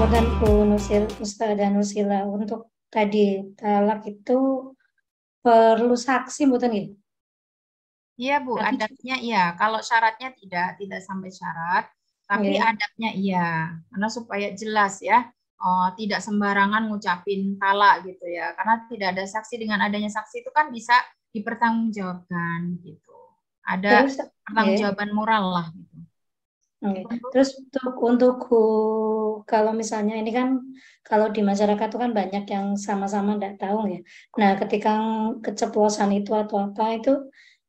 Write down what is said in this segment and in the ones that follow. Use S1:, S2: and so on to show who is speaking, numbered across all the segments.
S1: Ngapunten Bu Nusil, Ustazah Nusila, untuk tadi talak itu perlu saksi mboten nggih?
S2: Iya Bu,
S1: Tapi
S2: adabnya iya. Kalau syaratnya tidak sampai syarat, tapi
S1: nggih.
S2: adabnya iya. Karena supaya jelas ya, tidak sembarangan ngucapin talak gitu ya. Karena tidak ada saksi, dengan adanya saksi itu kan bisa dipertanggungjawabkan gitu. Ada
S1: Terus nggih.
S2: pertanggungjawaban moral lah gitu.
S1: Oke. Terus untuk kalau misalnya ini kan kalau di masyarakat itu kan banyak yang sama-sama tidak tahu ya. Nah, ketika keceplosan itu atau apa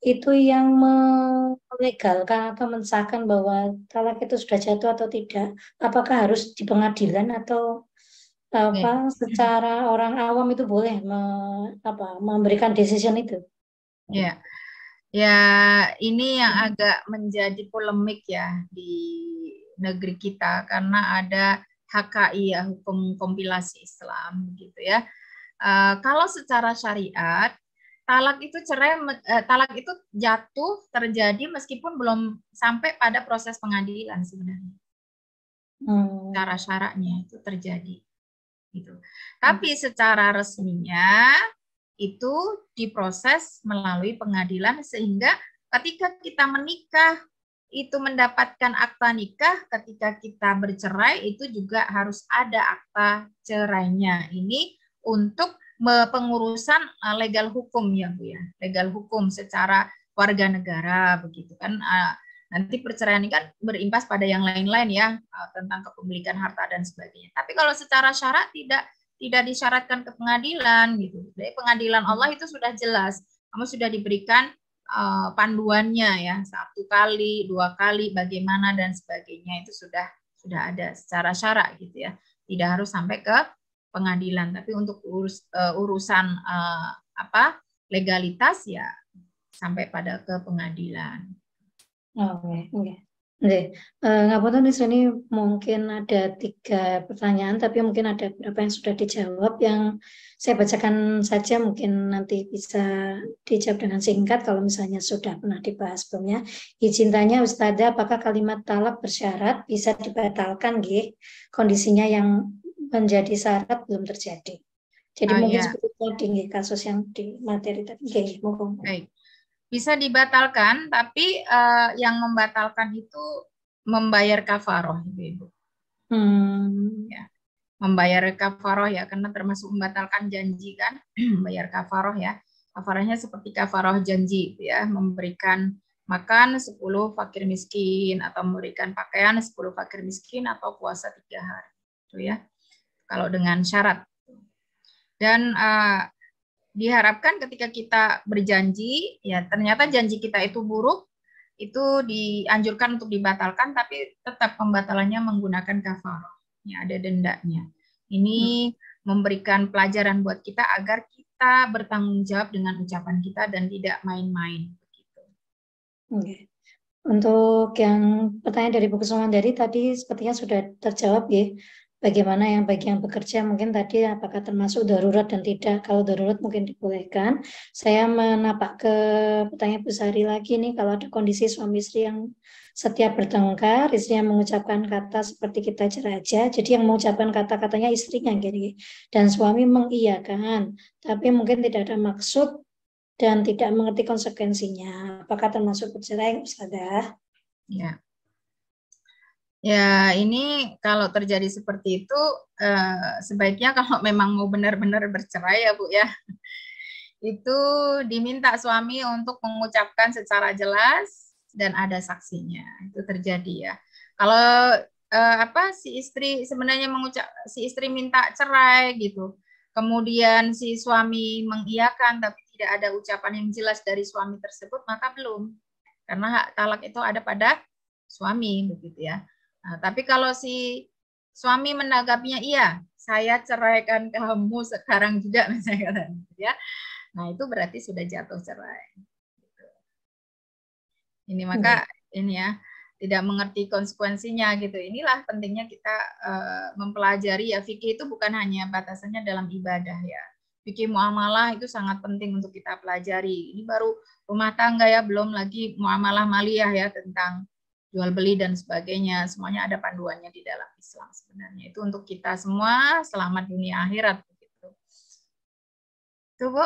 S1: itu yang melegalkan atau mensahkan bahwa talak itu sudah jatuh atau tidak. Apakah harus di pengadilan atau apa
S2: Oke.
S1: secara orang awam itu boleh memberikan decision itu?
S2: Ya, ya ini yang agak menjadi polemik ya di negeri kita karena ada HKI ya, hukum kompilasi Islam gitu ya. Kalau secara syariat talak itu jatuh terjadi meskipun belum sampai pada proses pengadilan sebenarnya. Cara syaratnya itu terjadi gitu. Tapi secara resminya itu diproses melalui pengadilan sehingga ketika kita menikah itu mendapatkan akta nikah, ketika kita bercerai itu juga harus ada akta cerainya. Ini untuk pengurusan legal hukum ya Bu ya, legal hukum secara warga negara begitu kan. Nanti perceraian ini kan berimbas pada yang lain-lain ya, tentang kepemilikan harta dan sebagainya. Tapi kalau secara syarat tidak disyaratkan ke pengadilan gitu. Dari pengadilan Allah itu sudah jelas, kamu sudah diberikan panduannya ya, 1 kali, 2 kali, bagaimana dan sebagainya itu sudah ada secara syarat gitu ya. Tidak harus sampai ke pengadilan, tapi untuk urusan legalitas ya sampai pada ke pengadilan.
S1: Oke, oke. Ngapunten di sini mungkin ada 3 pertanyaan, tapi mungkin ada beberapa yang sudah dijawab. Yang saya bacakan saja, mungkin nanti bisa dijawab dengan singkat kalau misalnya sudah pernah dibahas sebelumnya. Izin tanya Ustazah, apakah kalimat talak bersyarat bisa dibatalkan, nggih? Kondisinya yang menjadi syarat belum terjadi. Jadi mungkin
S2: Ya.
S1: seperti tadi, nggih, kasus yang di materi tadi. Nggih, mohon.
S2: Baik. Bisa dibatalkan, tapi yang membatalkan itu membayar kafaroh, Ibu. Ya, membayar kafaroh ya, karena termasuk membatalkan janji kan, membayar kafaroh ya. Kafarohnya seperti kafaroh janji ya, memberikan makan 10 fakir miskin atau memberikan pakaian 10 fakir miskin atau puasa 3 hari. Itu ya. Kalau dengan syarat. Dan diharapkan ketika kita berjanji, ya ternyata janji kita itu buruk, itu dianjurkan untuk dibatalkan, tapi tetap pembatalannya menggunakan kafarah. Ya, ada dendanya. Ini memberikan pelajaran buat kita agar kita bertanggung jawab dengan ucapan kita dan tidak main-main.
S1: Oke. Untuk yang pertanyaan dari buku Sumandari tadi sepertinya sudah terjawab ya. Bagaimana yang bagi yang bekerja mungkin tadi apakah termasuk darurat dan tidak. Kalau darurat mungkin dibolehkan. Saya menapak ke pertanyaan Bu Sari lagi nih, kalau ada kondisi suami istri yang setiap bertengkar, istrinya mengucapkan kata seperti kita aja, jadi yang mengucapkan kata-katanya istrinya gini, dan suami mengiyakan, tapi mungkin tidak ada maksud dan tidak mengerti konsekuensinya. Apakah termasuk bercerai, Ustazah?
S2: Ya. Ya, ini kalau terjadi seperti itu, sebaiknya kalau memang mau benar-benar bercerai ya Bu ya, itu diminta suami untuk mengucapkan secara jelas dan ada saksinya. Itu terjadi ya. Kalau si istri sebenarnya si istri minta cerai gitu, kemudian si suami mengiyakan tapi tidak ada ucapan yang jelas dari suami tersebut, maka belum. Karena hak talak itu ada pada suami begitu ya. Nah, tapi kalau si suami menanggapinya, iya, saya ceraikan kamu sekarang juga, misalnya ya. Nah, itu berarti sudah jatuh cerai. Ini maka ini ya, tidak mengerti konsekuensinya gitu. Inilah pentingnya kita mempelajari ya, fikih itu bukan hanya batasannya dalam ibadah ya. Fikih muamalah itu sangat penting untuk kita pelajari. Ini baru rumah tangga ya, belum lagi muamalah maliyah ya, tentang jual beli dan sebagainya, semuanya ada panduannya di dalam Islam sebenarnya. Itu untuk kita semua, selamat dunia akhirat begitu. Itu, Bu.